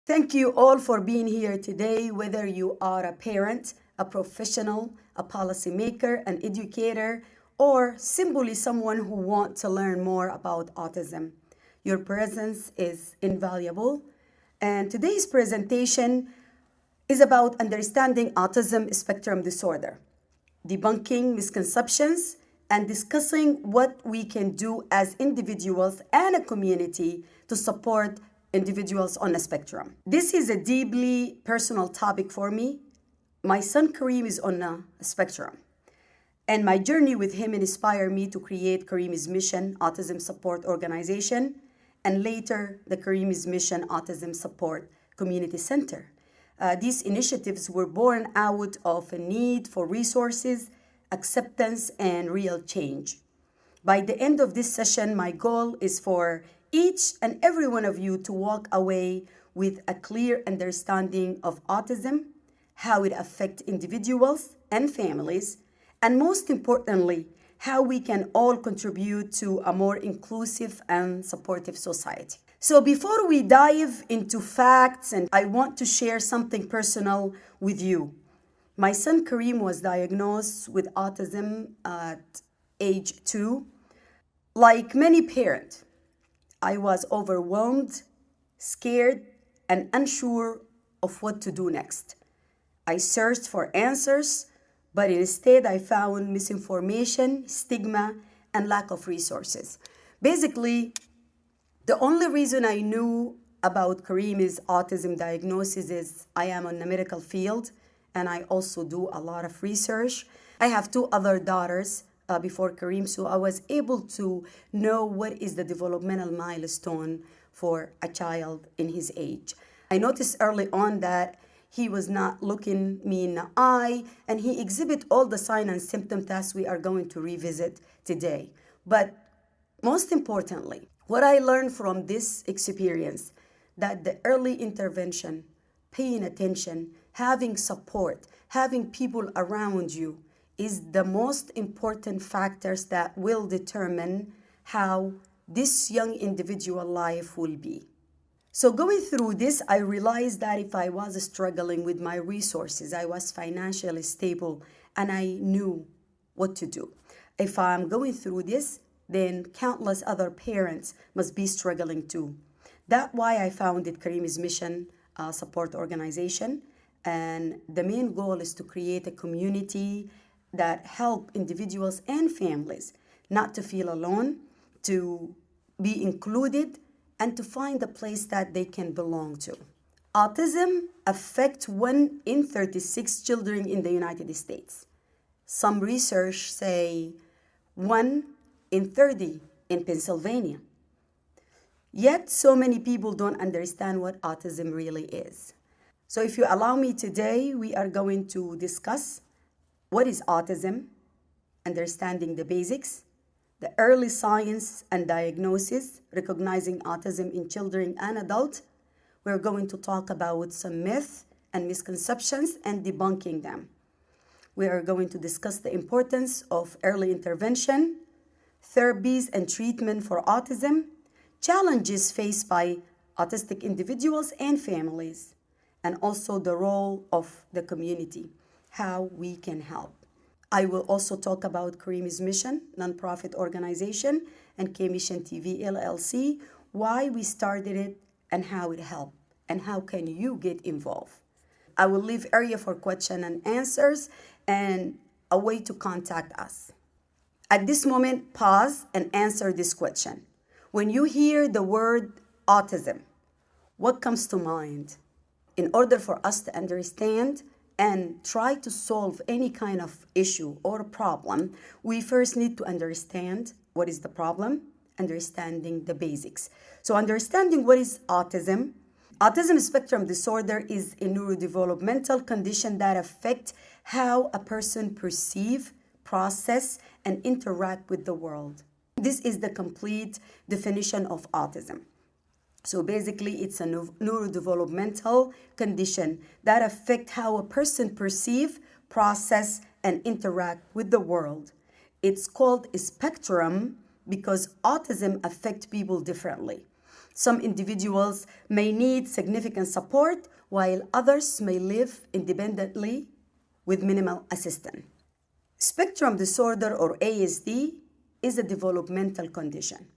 Thank you all for being here today, whether you are a parent, a professional, a policymaker, an educator, or simply someone who wants to learn more about autism. Your presence is invaluable. And today's presentation is about understanding autism spectrum disorder, debunking misconceptions, and discussing what we can do as individuals and a community to support individuals on a spectrum. This is a deeply personal topic for me. My son Kareem is on a spectrum, and my journey with him inspired me to create Kareem's Mission Autism Support Organization, and later the Kareem's Mission Autism Support Community Center. These initiatives were born out of a need for resources, acceptance, and real change. By the end of this session, my goal is for each and every one of you to walk away with a clear understanding of autism, how it affects individuals and families, and most importantly, how we can all contribute to a more inclusive and supportive society. So before we dive into facts, and I want to share something personal with you. My son Kareem was diagnosed with autism at age 2. Like many parents, I was overwhelmed, scared, and unsure of what to do next. I searched for answers, but instead I found misinformation, stigma, and lack of resources. Basically, the only reason I knew about Kareem's autism diagnosis is I am in the medical field, and I also do a lot of research. I have 2 other daughters before Kareem, so I was able to know what is the developmental milestone for a child in his age. I noticed early on that he was not looking me in the eye, and he exhibit all the signs and symptoms that we are going to revisit today. But most importantly, what I learned from this experience, that the early intervention, paying attention, having support, having people around you is the most important factors that will determine how this young individual life will be. So going through this, I realized that if I was struggling with my resources, I was financially stable and I knew what to do. If I'm going through this, then countless other parents must be struggling too. That's why I founded Kareem's Mission Support Organization. And the main goal is to create a community that help individuals and families not to feel alone, to be included, and to find a place that they can belong to. Autism affects 1 in 36 children in the United States. Some research say 1 in 30 in Pennsylvania. Yet so many people don't understand what autism really is. So if you allow me today, we are going to discuss what is autism, understanding the basics, the early science and diagnosis, recognizing autism in children and adults. We're going to talk about some myths and misconceptions and debunking them. We are going to discuss the importance of early intervention, therapies and treatment for autism, challenges faced by autistic individuals and families, and also the role of the community, how we can help. I will also talk about Kareem's Mission, nonprofit organization, and K-Mission TV LLC, why we started it and how it helped, and how can you get involved. I will leave area for question and answers and a way to contact us. At this moment, pause and answer this question. When you hear the word autism, what comes to mind? In order for us to understand and try to solve any kind of issue or problem, we first need to understand what is the problem, understanding the basics. So understanding what is autism. Autism spectrum disorder is a neurodevelopmental condition that affects how a person perceives, process, and interact with the world. This is the complete definition of autism. So basically, it's a neurodevelopmental condition that affects how a person perceives, process, and interact with the world. It's called a spectrum because autism affects people differently. Some individuals may need significant support, while others may live independently with minimal assistance. Spectrum disorder, or ASD, is a developmental condition.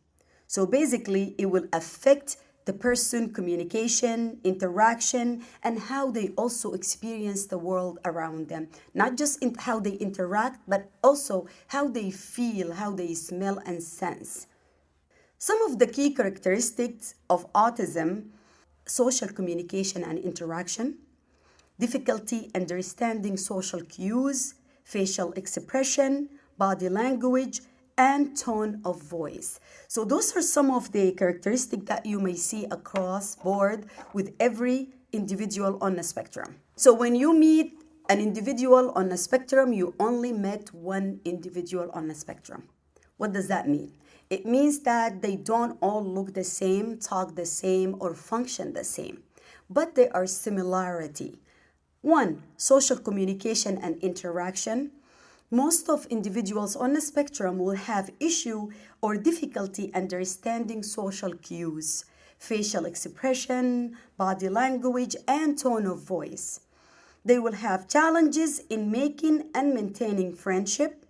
So basically, it will affect the person communication, interaction, and how they also experience the world around them. Not just in how they interact, but also how they feel, how they smell and sense. Some of the key characteristics of autism: social communication and interaction, difficulty understanding social cues, facial expression, body language, and tone of voice. So those are some of the characteristics that you may see across board with every individual on the spectrum. So when you meet an individual on the spectrum, you only met one individual on the spectrum. What does that mean? It means that they don't all look the same, talk the same, or function the same, but there are similarity. One, social communication and interaction. Most of individuals on the spectrum will have issue or difficulty understanding social cues, facial expression, body language, and tone of voice. They will have challenges in making and maintaining friendship,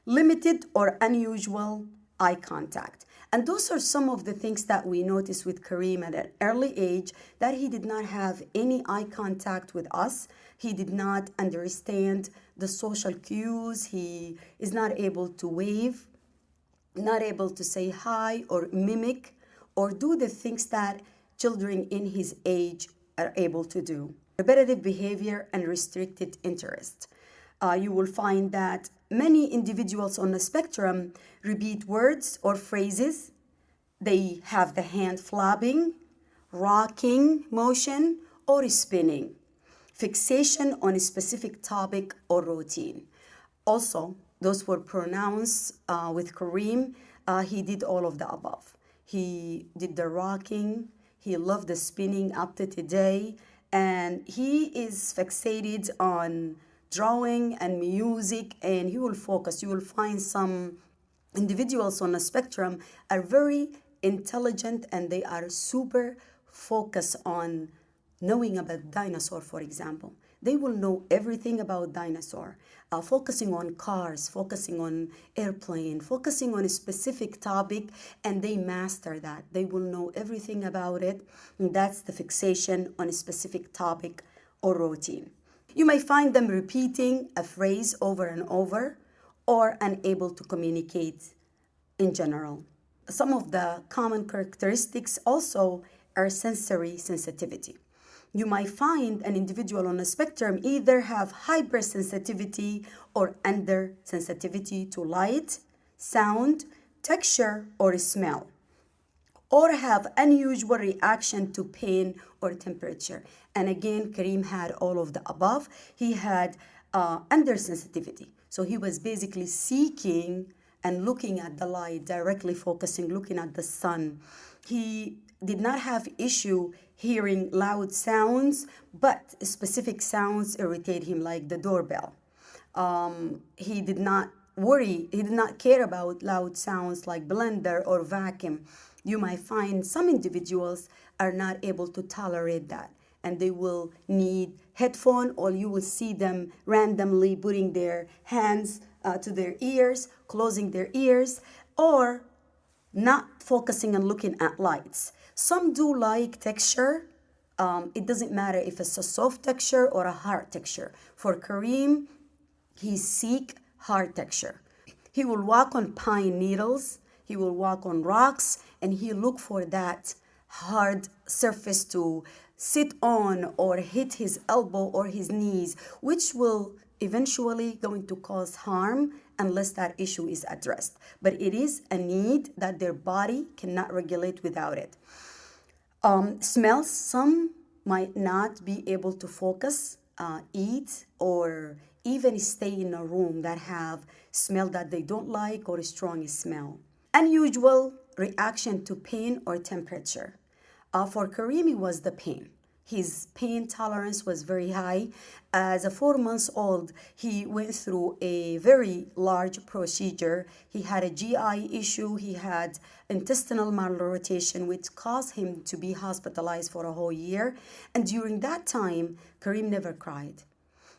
limited or unusual eye contact. And those are some of the things that we noticed with Kareem at an early age, that he did not have any eye contact with us. He did not understand the social cues. He is not able to wave, not able to say hi or mimic or do the things that children in his age are able to do. Repetitive behavior and restricted interest. You will find that many individuals on the spectrum repeat words or phrases. They have the hand flapping, rocking motion, or spinning. Fixation on a specific topic or routine. Also, those were pronouns with Kareem. He did all of the above. He did the rocking. He loved the spinning up to today. And he is fixated on drawing and music, and he will focus. You will find some individuals on the spectrum are very intelligent and they are super focused on knowing about dinosaur, for example. They will know everything about dinosaur, focusing on cars, focusing on airplane, focusing on a specific topic, and they master that. They will know everything about it. And that's the fixation on a specific topic or routine. You may find them repeating a phrase over and over or unable to communicate in general. Some of the common characteristics also are sensory sensitivity. You might find an individual on the spectrum either have hypersensitivity or undersensitivity to light, sound, texture, or smell, or have unusual reaction to pain or temperature. And again, Kareem had all of the above. He had undersensitivity. So he was basically seeking and looking at the light, directly focusing, looking at the sun. He did not have issue hearing loud sounds, but specific sounds irritate him, like the doorbell. He did not worry, he did not care about loud sounds like blender or vacuum. You might find some individuals are not able to tolerate that, and they will need headphone, or you will see them randomly putting their hands to their ears, closing their ears, or not focusing and looking at lights. Some do like texture. It doesn't matter if it's a soft texture or a hard texture. For Kareem, he seek hard texture. He will walk on pine needles, he will walk on rocks, and he look for that hard surface to sit on or hit his elbow or his knees, which will eventually going to cause harm unless that issue is addressed. But it is a need that their body cannot regulate without it. Smells, some might not be able to focus, eat, or even stay in a room that have smell that they don't like or a strong smell. Unusual reaction to pain or temperature. For Kareem, it was the pain. His pain tolerance was very high. As a 4 months old, he went through a very large procedure. He had a GI issue. He had intestinal malrotation, which caused him to be hospitalized for a whole year. And during that time, Kareem never cried.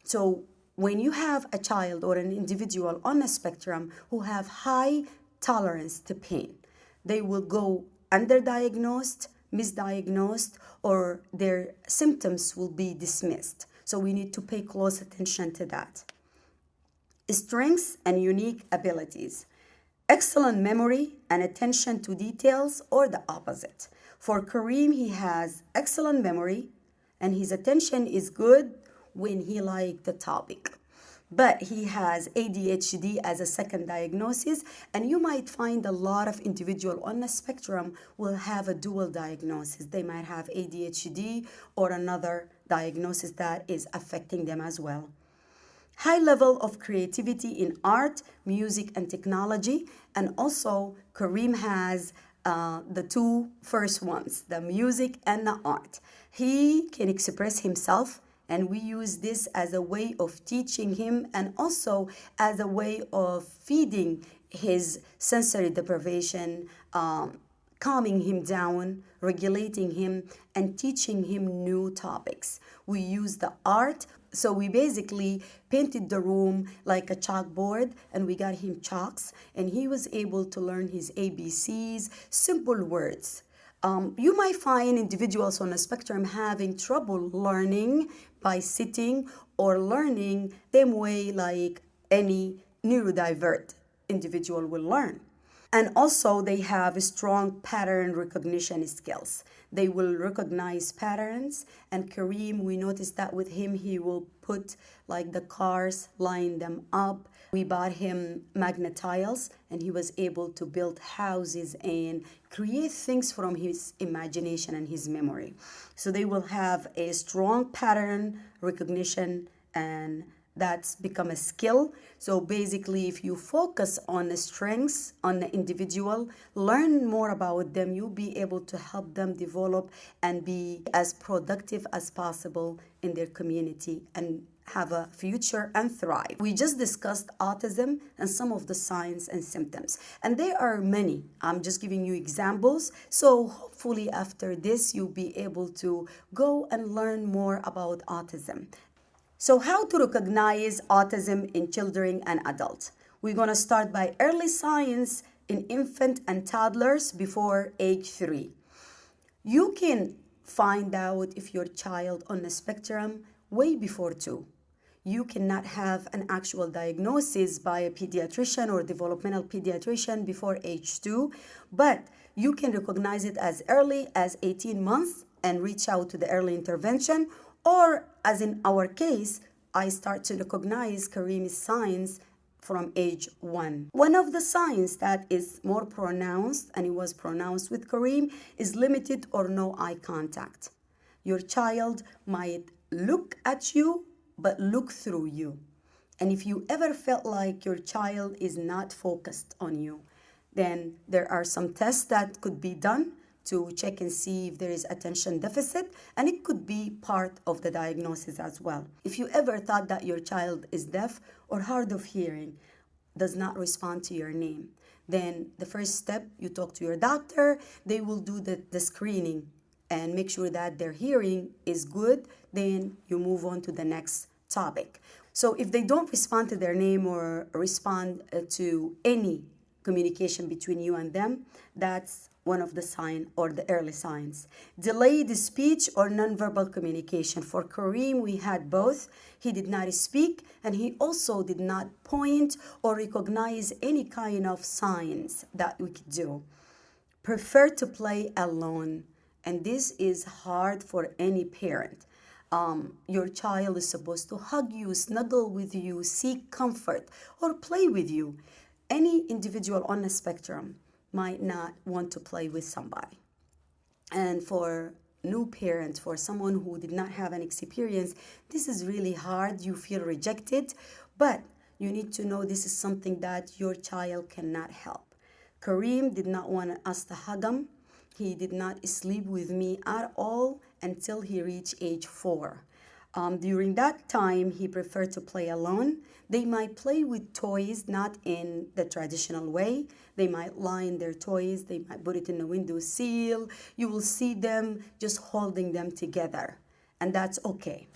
So when you have a child or an individual on a spectrum who have high tolerance to pain, they will go underdiagnosed, misdiagnosed, or their symptoms will be dismissed. So we need to pay close attention to that. Strengths and unique abilities. Excellent memory and attention to details, or the opposite. For Kareem, he has excellent memory and his attention is good when he likes the topic. But he has ADHD as a second diagnosis, and you might find a lot of individuals on the spectrum will have a dual diagnosis. They might have ADHD or another diagnosis that is affecting them as well. High level of creativity in art, music, and technology, and also Kareem has the two first ones, the music and the art. He can express himself, and we use this as a way of teaching him and also as a way of feeding his sensory deprivation, calming him down, regulating him, and teaching him new topics. We use the art. So we basically painted the room like a chalkboard, and we got him chalks, and he was able to learn his ABCs, simple words. You might find individuals on the spectrum having trouble learning by sitting or learning the same way like any neurodivergent individual will learn. And also they have strong pattern recognition skills. They will recognize patterns, and Kareem, we noticed that with him, he will put like the cars, line them up. We bought him magnet tiles, and he was able to build houses and create things from his imagination and his memory. So they will have a strong pattern recognition, and that's become a skill. So basically, if you focus on the strengths on the individual, learn more about them, you'll be able to help them develop and be as productive as possible in their community and have a future and thrive. We just discussed autism and some of the signs and symptoms, and there are many. I'm just giving you examples. So hopefully after this, you'll be able to go and learn more about autism. So how to recognize autism in children and adults? We're going to start by early signs in infant and toddlers before age 3. You can find out if your child on the spectrum way before 2. You cannot have an actual diagnosis by a pediatrician or developmental pediatrician before age 2, but you can recognize it as early as 18 months and reach out to the early intervention. Or, as in our case, I start to recognize Kareem's signs from age 1. One of the signs that is more pronounced, and it was pronounced with Kareem, is limited or no eye contact. Your child might look at you, but look through you. And if you ever felt like your child is not focused on you, then there are some tests that could be done to check and see if there is attention deficit, and it could be part of the diagnosis as well. If you ever thought that your child is deaf or hard of hearing, does not respond to your name, then the first step, you talk to your doctor. They will do the screening and make sure that their hearing is good. Then you move on to the next topic. So if they don't respond to their name or respond to any communication between you and them, that's one of the signs or the early signs. Delayed speech or nonverbal communication. For Kareem, we had both. He did not speak, and he also did not point or recognize any kind of signs that we could do. Prefer to play alone, and this is hard for any parent. Your child is supposed to hug you, snuggle with you, seek comfort, or play with you. Any individual on the spectrum might not want to play with somebody. And for new parents, for someone who did not have an experience, this is really hard. You feel rejected, but you need to know this is something that your child cannot help. Kareem did not want us to hug him. He did not sleep with me at all, until he reached age 4. During that time, he preferred to play alone. They might play with toys, not in the traditional way. They might line their toys, they might put it in the window sill. You will see them just holding them together, and that's okay.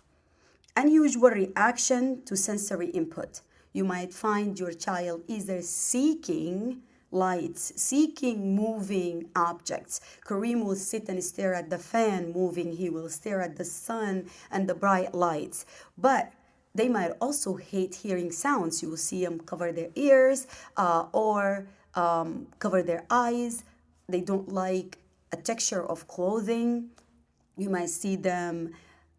Unusual reaction to sensory input. You might find your child either seeking lights, seeking moving objects. Kareem will sit and stare at the fan moving. He will stare at the sun and the bright lights. But they might also hate hearing sounds. You will see them cover their ears or cover their eyes. They don't like a texture of clothing. You might see them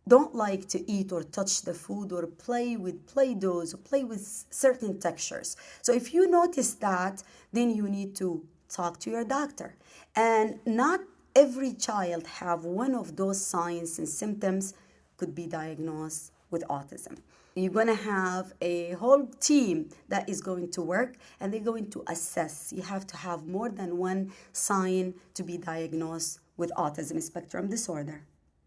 don't like to eat or touch the food or play with Play-Dohs or play with certain textures. So if you notice that, then you need to talk to your doctor. And not every child have one of those signs and symptoms could be diagnosed with autism. You're going to have a whole team that is going to work and they're going to assess. You have to have more than one sign to be diagnosed with autism spectrum disorder.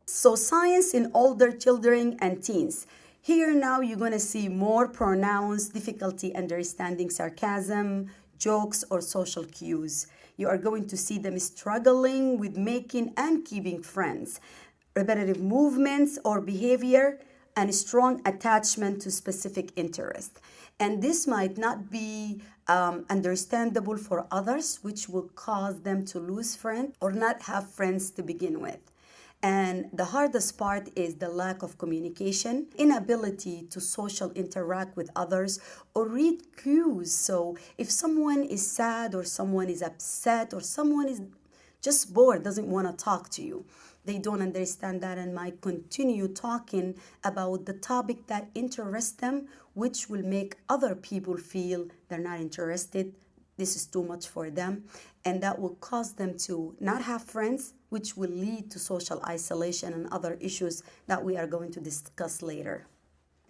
So signs in older children and teens. Here now you're going to see more pronounced difficulty understanding sarcasm, jokes, or social cues. You are going to see them struggling with making and keeping friends, repetitive movements or behavior, and strong attachment to specific interest. And this might not be understandable for others, which will cause them to lose friends or not have friends to begin with. And the hardest part is the lack of communication, inability to social interact with others or read cues. So if someone is sad or someone is upset or someone is just bored, doesn't want to talk to you, they don't understand that and might continue talking about the topic that interests them, which will make other people feel they're not interested. This is too much for them, and that will cause them to not have friends, which will lead to social isolation and other issues that we are going to discuss later.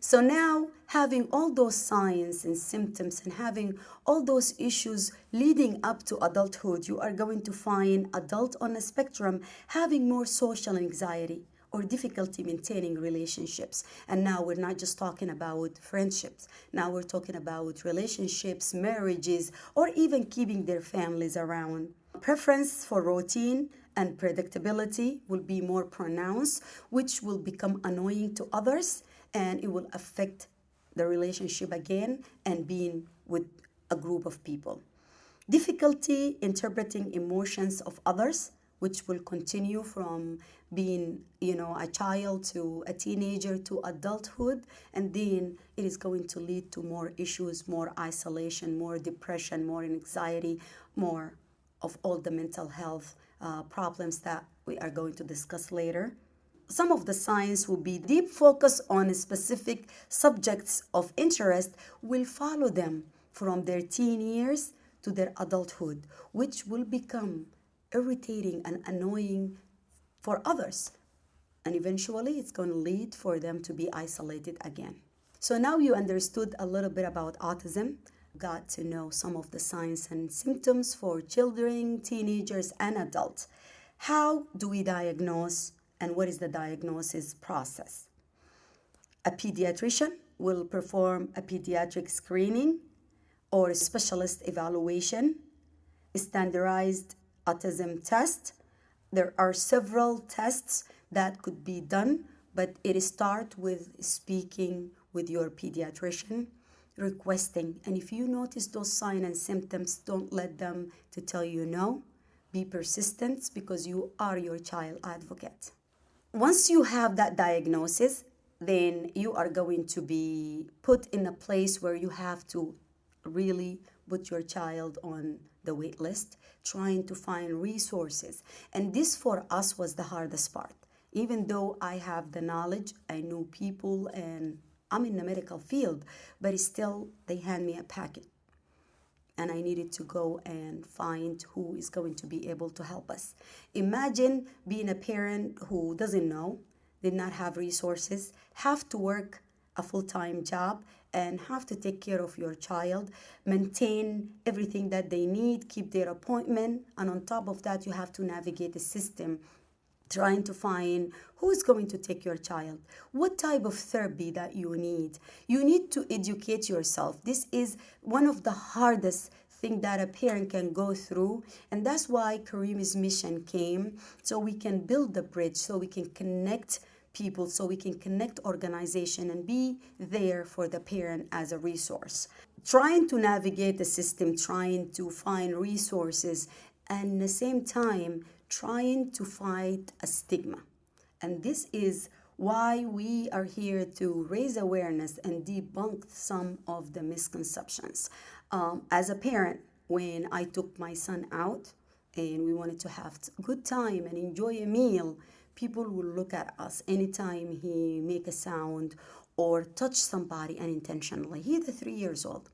So now, having all those signs and symptoms and having all those issues leading up to adulthood, you are going to find adult on the spectrum having more social anxiety or difficulty maintaining relationships. And now we're not just talking about friendships. Now we're talking about relationships, marriages, or even keeping their families around. Preference for routine and predictability will be more pronounced, which will become annoying to others, and it will affect the relationship again and being with a group of people. Difficulty interpreting emotions of others, which will continue from being, a child to a teenager to adulthood, and then it is going to lead to more issues, more isolation, more depression, more anxiety, more of all the mental health problems that we are going to discuss later. Some of the signs will be deep focus on specific subjects of interest will follow them from their teen years to their adulthood, which will become irritating and annoying for others. And eventually it's going to lead for them to be isolated again. So now you understood a little bit about autism, got to know some of the signs and symptoms for children, teenagers, and adults. How do we diagnose and what is the diagnosis process? A pediatrician will perform a pediatric screening or specialist evaluation, standardized autism test. There are several tests that could be done, but it starts with speaking with your pediatrician, requesting. And if you notice those signs and symptoms, don't let them to tell you no. Be persistent because you are your child advocate. Once you have that diagnosis, then you are going to be put in a place where you have to really put your child on the wait list, trying to find resources. And this for us was the hardest part. Even though I have the knowledge, I know people, and I'm in the medical field, but still they hand me a packet. And I needed to go and find who is going to be able to help us. Imagine being a parent who doesn't know, did not have resources, have to work a full-time job, and have to take care of your child, maintain everything that they need, keep their appointment, and on top of that, you have to navigate the system trying to find who is going to take your child, what type of therapy that you need. You need to educate yourself. This is one of the hardest thing that a parent can go through, and that's why Kareem's mission came, so we can build the bridge, so we can connect people, so we can connect organization and be there for the parent as a resource. Trying to navigate the system, trying to find resources, and at the same time trying to fight a stigma. And this is why we are here to raise awareness and debunk some of the misconceptions. As a parent, when I took my son out and we wanted to have a good time and enjoy a meal, people will look at us anytime he make a sound or touch somebody unintentionally. He's 3 years old.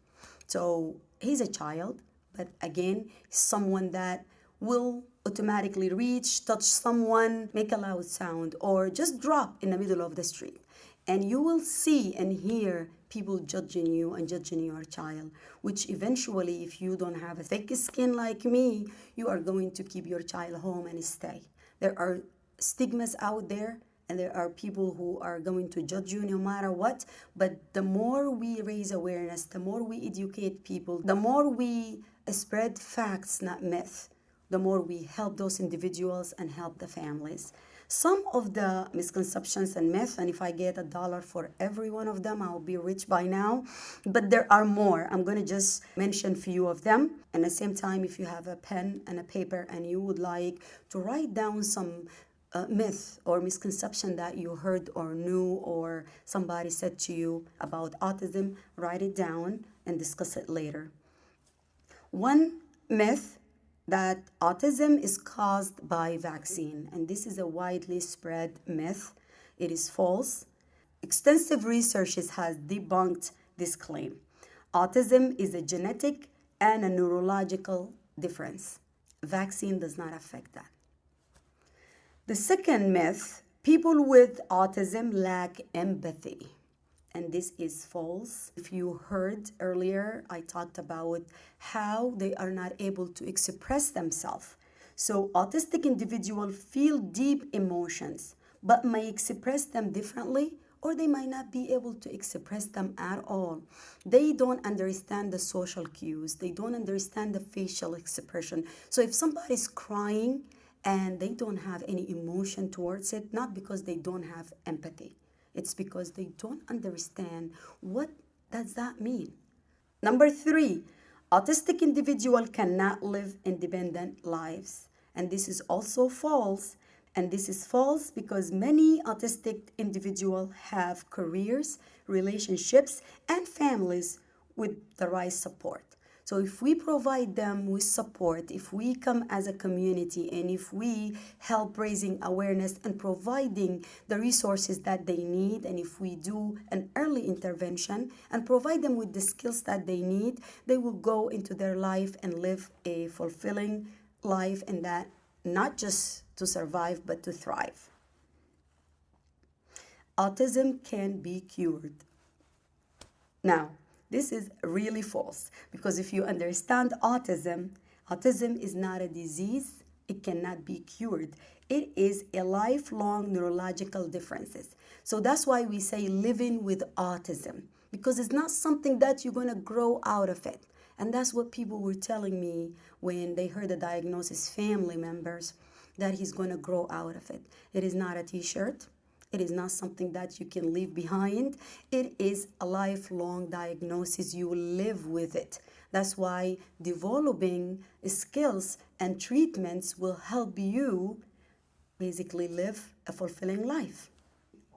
So he's a child, but again, someone that will automatically reach, touch someone, make a loud sound, or just drop in the middle of the street. And you will see and hear people judging you and judging your child, which eventually, if you don't have a thick skin like me, you are going to keep your child home and stay. There are stigmas out there, and there are people who are going to judge you no matter what. But the more we raise awareness, the more we educate people, the more we spread facts, not myth, the more we help those individuals and help the families. Some of the misconceptions and myths, and if I get $1 for every one of them, I'll be rich by now. But there are more. I'm going to just mention a few of them. And at the same time, if you have a pen and a paper and you would like to write down some myth or misconception that you heard or knew or somebody said to you about autism, write it down and discuss it later. One myth that autism is caused by vaccine, and this is a widely spread myth. It is false. Extensive research has debunked this claim. Autism is a genetic and a neurological difference. Vaccine does not affect that. The second myth, people with autism lack empathy. And this is false. If you heard earlier, I talked about how they are not able to express themselves. So autistic individuals feel deep emotions, but may express them differently, or they might not be able to express them at all. They don't understand the social cues. They don't understand the facial expression. So if somebody's crying and they don't have any emotion towards it, not because they don't have empathy. It's because they don't understand what does that mean. Number 3, autistic individual cannot live independent lives. And this is also false. And this is false because many autistic individuals have careers, relationships, and families with the right support. So if we provide them with support, if we come as a community, and if we help raising awareness and providing the resources that they need, and if we do an early intervention and provide them with the skills that they need, they will go into their life and live a fulfilling life, and that not just to survive, but to thrive. Autism can be cured. Now, this is really false, because if you understand autism, autism is not a disease. It cannot be cured. It is a lifelong neurological differences. So that's why we say living with autism, because it's not something that you're going to grow out of it. And that's what people were telling me when they heard the diagnosis, family members, that he's going to grow out of it. It is not a t-shirt. It is not something that you can leave behind. It is a lifelong diagnosis. You will live with it. That's why developing skills and treatments will help you basically live a fulfilling life.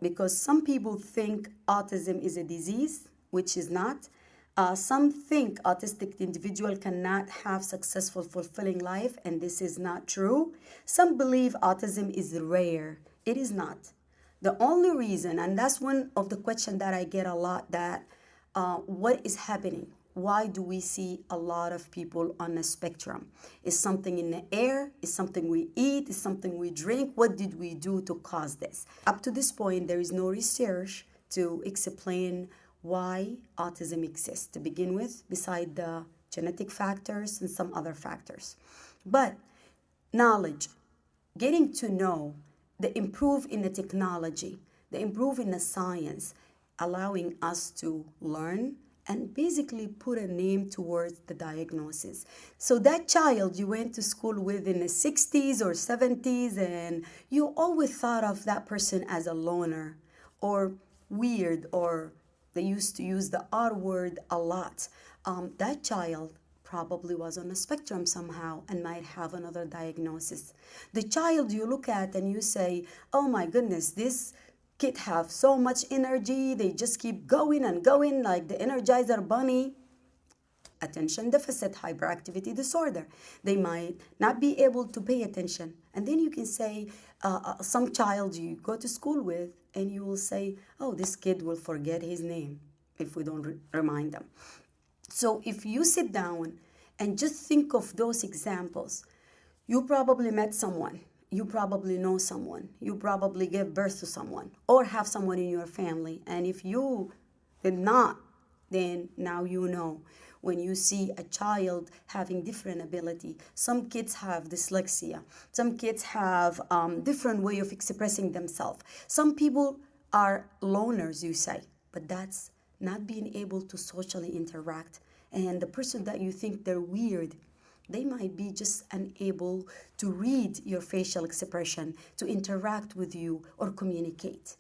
Because some people think autism is a disease, which is not. Some think autistic individual cannot have successful, fulfilling life, and this is not true. Some believe autism is rare. It is not. The only reason, and that's one of the questions that I get a lot, that what is happening? Why do we see a lot of people on the spectrum? Is something in the air? Is something we eat? Is something we drink? What did we do to cause this? Up to this point, there is no research to explain why autism exists to begin with, beside the genetic factors and some other factors. But knowledge, getting to know, the improve in the technology, the improve in the science, allowing us to learn and basically put a name towards the diagnosis. So that child you went to school with in the 60s or 70s, and you always thought of that person as a loner or weird, or they used to use the R word a lot. That child probably was on a spectrum somehow and might have another diagnosis. The child you look at and you say, oh my goodness, this kid have so much energy, they just keep going and going like the Energizer Bunny. Attention deficit hyperactivity disorder. They might not be able to pay attention. And then you can say, some child you go to school with, and you will say, oh, this kid will forget his name if we don't remind them. So if you sit down and just think of those examples, you probably met someone, you probably know someone, you probably gave birth to someone, or have someone in your family. And if you did not, then now you know. When you see a child having different ability, some kids have dyslexia, some kids have different way of expressing themselves. Some people are loners, you say, but that's not being able to socially interact. And the person that you think they're weird, they might be just unable to read your facial expression, to interact with you or communicate.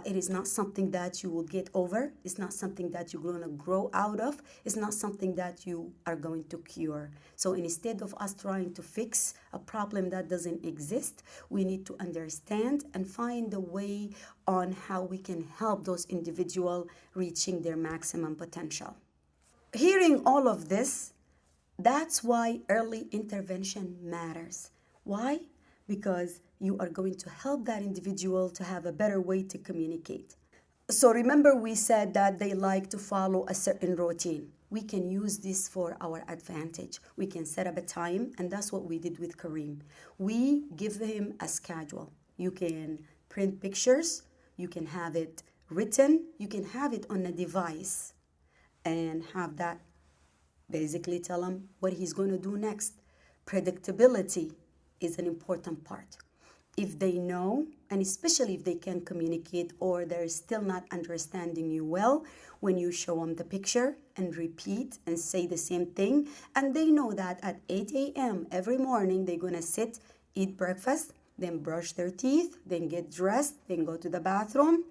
It is not something that you will get over. It's not something that you're going to grow out of. It's not something that you are going to cure. So instead of us trying to fix a problem that doesn't exist, we need to understand and find a way on how we can help those individuals reaching their maximum potential. Hearing all of this, that's why early intervention matters. Why? Because you are going to help that individual to have a better way to communicate. So remember, we said that they like to follow a certain routine. We can use this for our advantage. We can set up a time, and that's what we did with Kareem. We give him a schedule. You can print pictures, you can have it written, you can have it on a device, and have that basically tell him what he's going to do next. Predictability is an important part. If they know, and especially if they can communicate or they're still not understanding you well, when you show them the picture and repeat and say the same thing, and they know that at 8 a.m. every morning they're going to sit, eat breakfast, then brush their teeth, then get dressed, then go to the bathroom,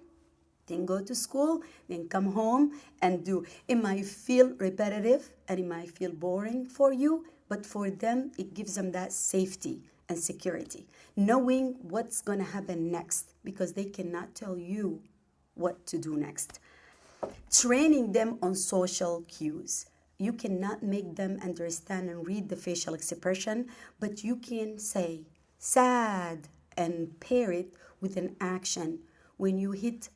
then go to school, then come home and do. It might feel repetitive and it might feel boring for you, but for them, it gives them that safety and security, knowing what's going to happen next, because they cannot tell you what to do next. Training them on social cues. You cannot make them understand and read the facial expression, but you can say sad and pair it with an action. When you hit,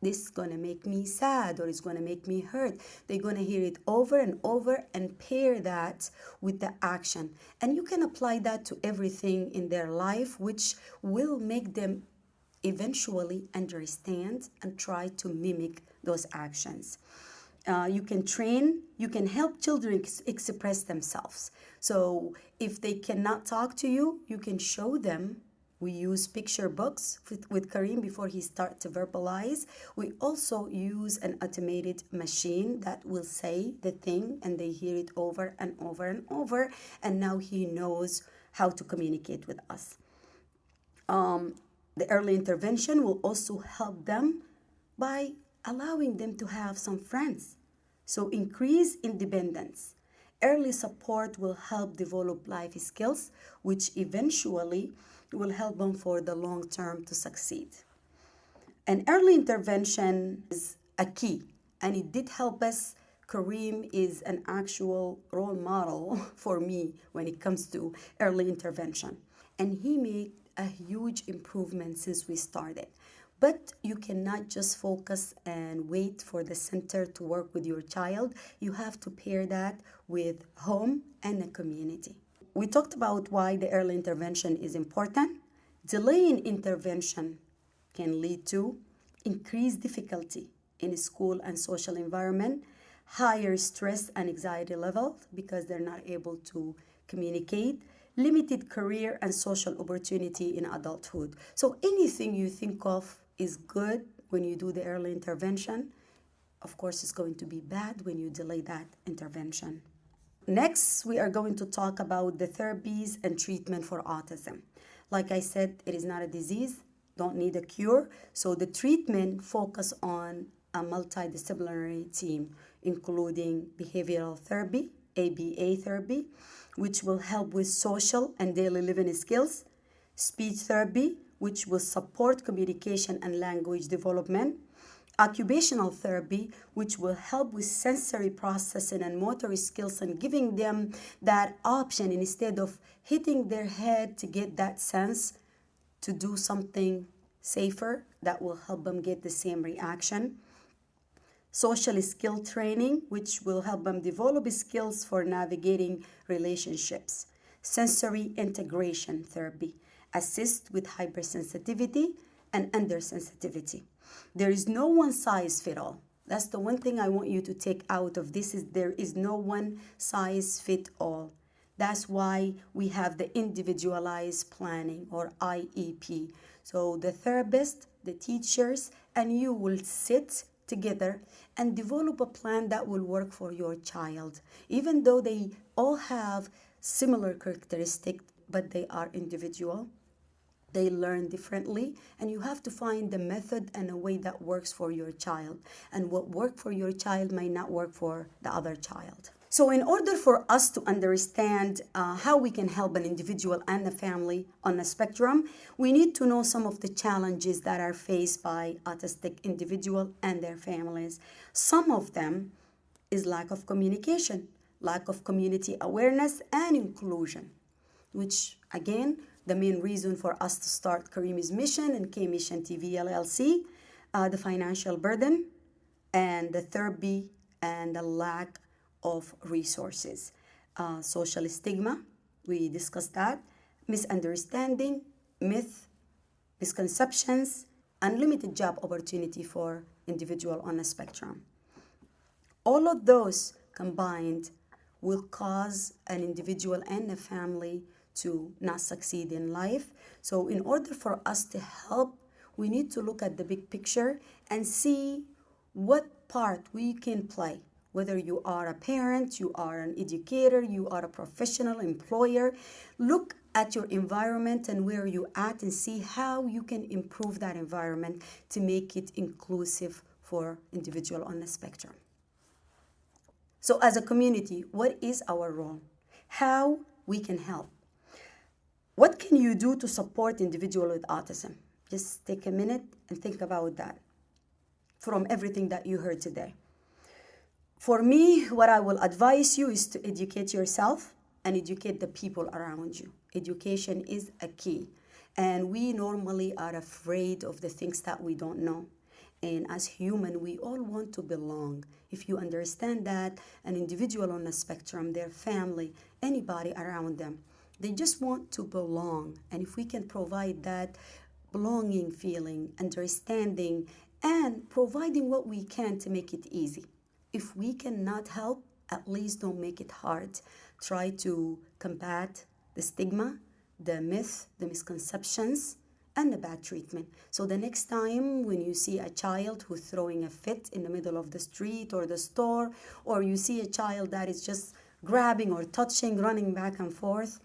this is going to make me sad or it's going to make me hurt. They're going to hear it over and over and pair that with the action. And you can apply that to everything in their life, which will make them eventually understand and try to mimic those actions. You can train, you can help children express themselves. So if they cannot talk to you, you can show them. We use picture books with Kareem before he starts to verbalize. We also use an automated machine that will say the thing and they hear it over and over and over. And now he knows how to communicate with us. The early intervention will also help them by allowing them to have some friends. So increase independence. Early support will help develop life skills, which eventually will help them for the long term to succeed. And early intervention is a key, and it did help us. Kareem is an actual role model for me when it comes to early intervention. And he made a huge improvement since we started. But you cannot just focus and wait for the center to work with your child. You have to pair that with home and the community. We talked about why the early intervention is important. Delaying intervention can lead to increased difficulty in school and social environment, higher stress and anxiety levels because they're not able to communicate, limited career and social opportunity in adulthood. So anything you think of is good when you do the early intervention. Of course, it's going to be bad when you delay that intervention. Next, we are going to talk about the therapies and treatment for autism. Like I said, it is not a disease, don't need a cure. So the treatment focus on a multidisciplinary team, including behavioral therapy, ABA therapy, which will help with social and daily living skills, speech therapy, which will support communication and language development, occupational therapy, which will help with sensory processing and motor skills and giving them that option instead of hitting their head to get that sense to do something safer that will help them get the same reaction. Social skill training, which will help them develop skills for navigating relationships. Sensory integration therapy, assist with hypersensitivity and undersensitivity. There is no one size fit all. That's the one thing I want you to take out of this is there is no one size fit all. That's why we have the individualized planning or IEP. So the therapist, the teachers, and you will sit together and develop a plan that will work for your child. Even though they all have similar characteristics, but they are individual. They learn differently, and you have to find the method and a way that works for your child. And what worked for your child may not work for the other child. So in order for us to understand how we can help an individual and a family on a spectrum, we need to know some of the challenges that are faced by autistic individuals and their families. Some of them is lack of communication, lack of community awareness and inclusion, which again, the main reason for us to start Karimi's Mission and K-Mission TV LLC, the financial burden and the therapy and the lack of resources. Social stigma, we discussed that, misunderstanding, myth, misconceptions, unlimited job opportunity for individual on a spectrum. All of those combined will cause an individual and a family to not succeed in life. So in order for us to help, we need to look at the big picture and see what part we can play. Whether you are a parent, you are an educator, you are a professional employer, look at your environment and where you're at and see how you can improve that environment to make it inclusive for individual on the spectrum. So as a community, what is our role? How we can help? What can you do to support individual with autism? Just take a minute and think about that from everything that you heard today. For me, what I will advise you is to educate yourself and educate the people around you. Education is a key. And we normally are afraid of the things that we don't know. And as human, we all want to belong. If you understand that, an individual on the spectrum, their family, anybody around them, they just want to belong. And if we can provide that belonging feeling, understanding, and providing what we can to make it easy. If we cannot help, at least don't make it hard. Try to combat the stigma, the myth, the misconceptions, and the bad treatment. So the next time when you see a child who's throwing a fit in the middle of the street or the store, or you see a child that is just grabbing or touching, running back and forth,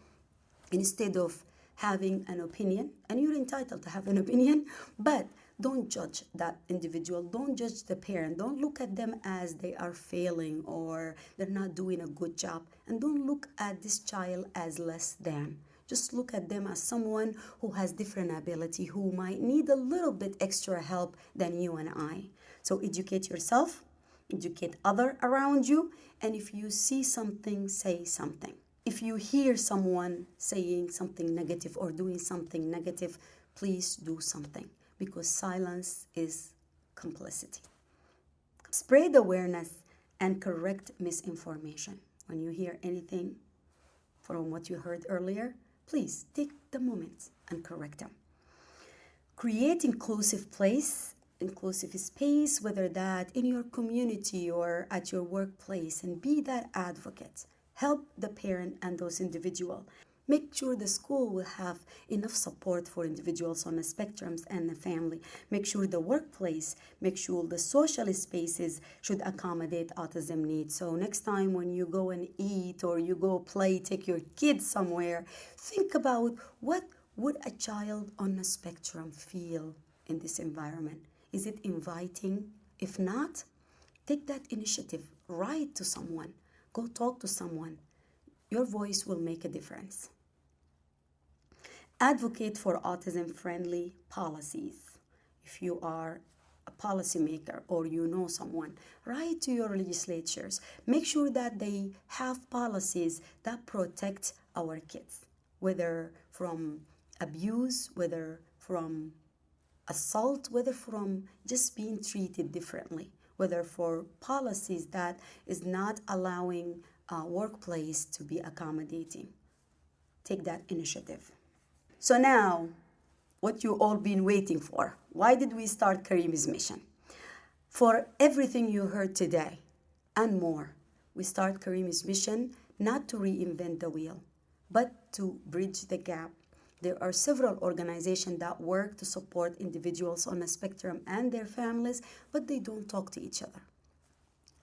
instead of having an opinion, and you're entitled to have an opinion, but don't judge that individual. Don't judge the parent. Don't look at them as they are failing or they're not doing a good job. And don't look at this child as less than. Just look at them as someone who has different ability, who might need a little bit extra help than you and I. So educate yourself, educate others around you, and if you see something, say something. If you hear someone saying something negative or doing something negative, please do something, because silence is complicity. Spread awareness and correct misinformation. When you hear anything from what you heard earlier, please take the moment and correct them. Create inclusive space, whether that in your community or at your workplace, and be that advocate. Help the parent and those individuals. Make sure the school will have enough support for individuals on the spectrums and the family. Make sure the workplace, make sure the social spaces should accommodate autism needs. So next time when you go and eat or you go play, take your kids somewhere, think about what would a child on the spectrum feel in this environment. Is it inviting? If not, take that initiative. Write to someone. Go talk to someone. Your voice will make a difference. Advocate for autism-friendly policies. If you are a policymaker or you know someone, write to your legislatures. Make sure that they have policies that protect our kids, whether from abuse, whether from assault, whether from just being treated differently, whether for policies that is not allowing a workplace to be accommodating. Take that initiative. So now, what you all been waiting for. Why did we start Karim's mission? For everything you heard today and more, we start Karim's mission not to reinvent the wheel, but to bridge the gap. There are several organizations that work to support individuals on the spectrum and their families, but they don't talk to each other.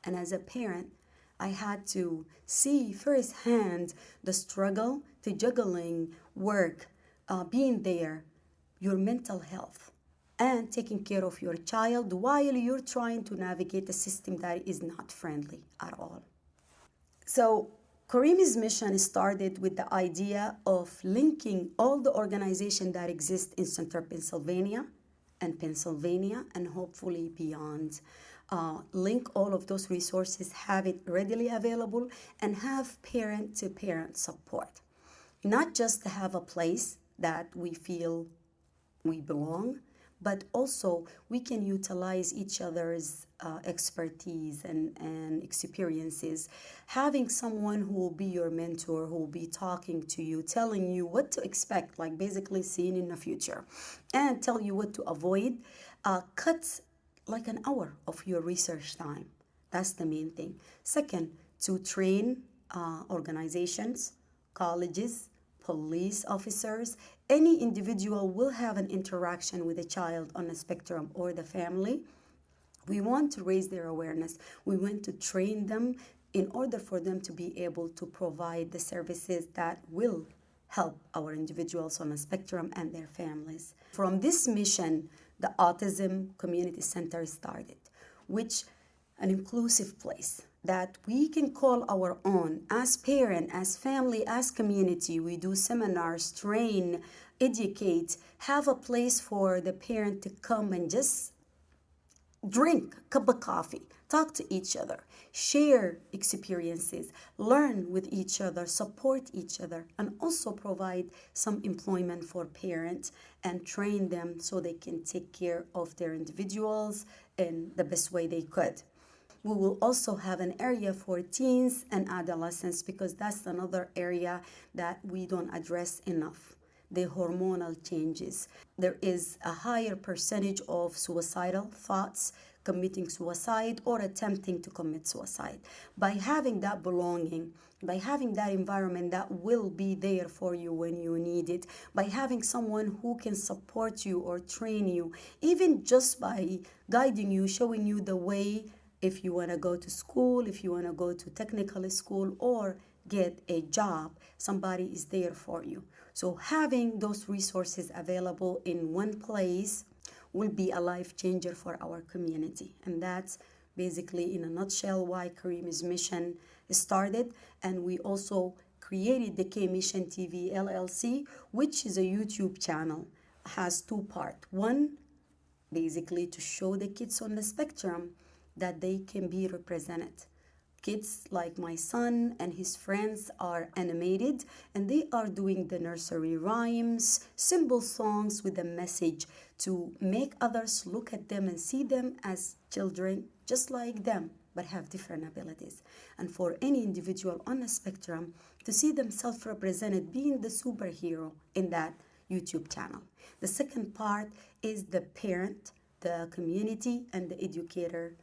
And as a parent, I had to see firsthand the struggle to juggling work, being there, your mental health, and taking care of your child while you're trying to navigate a system that is not friendly at all. So Karim's mission started with the idea of linking all the organizations that exist in Central Pennsylvania and hopefully beyond. Link all of those resources, have it readily available, and have parent-to-parent support. Not just to have a place that we feel we belong, but also we can utilize each other's expertise and experiences. Having someone who will be your mentor, who will be talking to you, telling you what to expect, like basically seeing in the future, and tell you what to avoid, cuts like an hour of your research time. That's the main thing. Second, to train organizations, colleges, police officers, any individual will have an interaction with a child on the spectrum or the family. We want to raise their awareness. We want to train them in order for them to be able to provide the services that will help our individuals on the spectrum and their families. From this mission, the Autism Community Center started, which an inclusive place that we can call our own as parent, as family, as community. We do seminars, train, educate, have a place for the parent to come and just drink a cup of coffee, talk to each other, share experiences, learn with each other, support each other, and also provide some employment for parents and train them so they can take care of their individuals in the best way they could. We will also have an area for teens and adolescents because that's another area that we don't address enough. The hormonal changes. There is a higher percentage of suicidal thoughts, committing suicide or attempting to commit suicide. By having that belonging, by having that environment that will be there for you when you need it, by having someone who can support you or train you, even just by guiding you, showing you the way if you want to go to school, if you want to go to technical school or get a job, somebody is there for you. So having those resources available in one place will be a life changer for our community. And that's basically in a nutshell why Karim's mission started. And we also created the K Mission TV LLC, which is a YouTube channel. It has two parts. One, basically to show the kids on the spectrum that they can be represented. Kids like my son and his friends are animated and they are doing the nursery rhymes, symbol songs with a message to make others look at them and see them as children just like them but have different abilities. And for any individual on the spectrum to see themselves represented being the superhero in that YouTube channel. The second part is the parent, the community, and the educator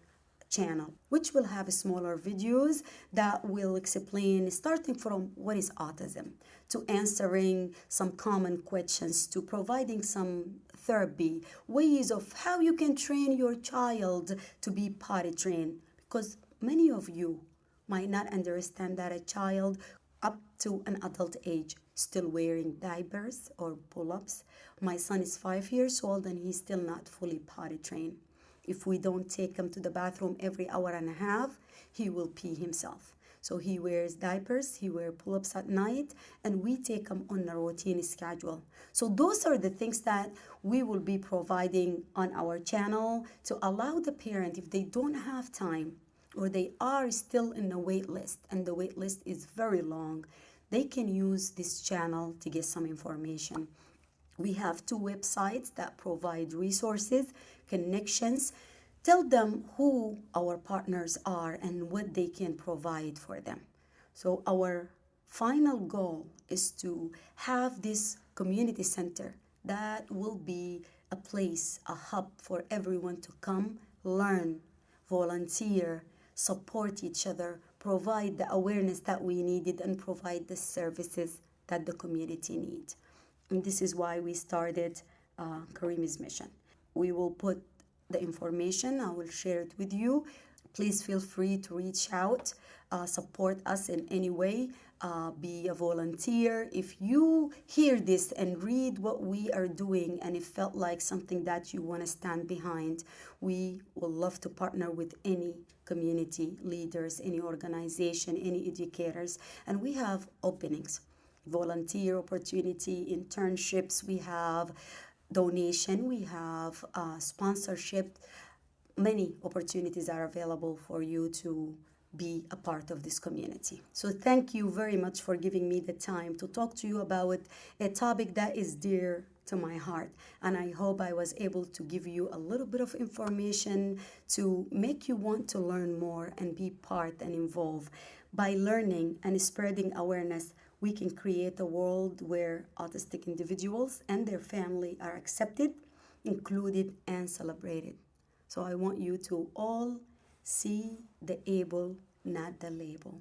channel, which will have smaller videos that will explain starting from what is autism to answering some common questions to providing some therapy, ways of how you can train your child to be potty trained, because many of you might not understand that a child up to an adult age still wearing diapers or pull-ups. My son is 5 years old and he's still not fully potty trained. If we don't take him to the bathroom every hour and a half, he will pee himself. So he wears diapers, he wears pull-ups at night, and we take him on a routine schedule. So those are the things that we will be providing on our channel to allow the parent, if they don't have time or they are still in a wait list and the wait list is very long, they can use this channel to get some information. We have 2 websites that provide resources, connections. Tell them who our partners are and what they can provide for them. So our final goal is to have this community center that will be a place, a hub for everyone to come, learn, volunteer, support each other, provide the awareness that we needed, and provide the services that the community needs. And this is why we started Karimi's Mission. We will put the information, I will share it with you. Please feel free to reach out, support us in any way, be a volunteer. If you hear this and read what we are doing and it felt like something that you want to stand behind, we will love to partner with any community leaders, any organization, any educators, and we have openings. Volunteer opportunity, internships, we have donation, we have sponsorship. Many opportunities are available for you to be a part of this community. So thank you very much for giving me the time to talk to you about a topic that is dear to my heart. And I hope I was able to give you a little bit of information to make you want to learn more and be part and involved. By learning and spreading awareness, we can create a world where autistic individuals and their family are accepted, included, and celebrated. So I want you to all see the able, not the label.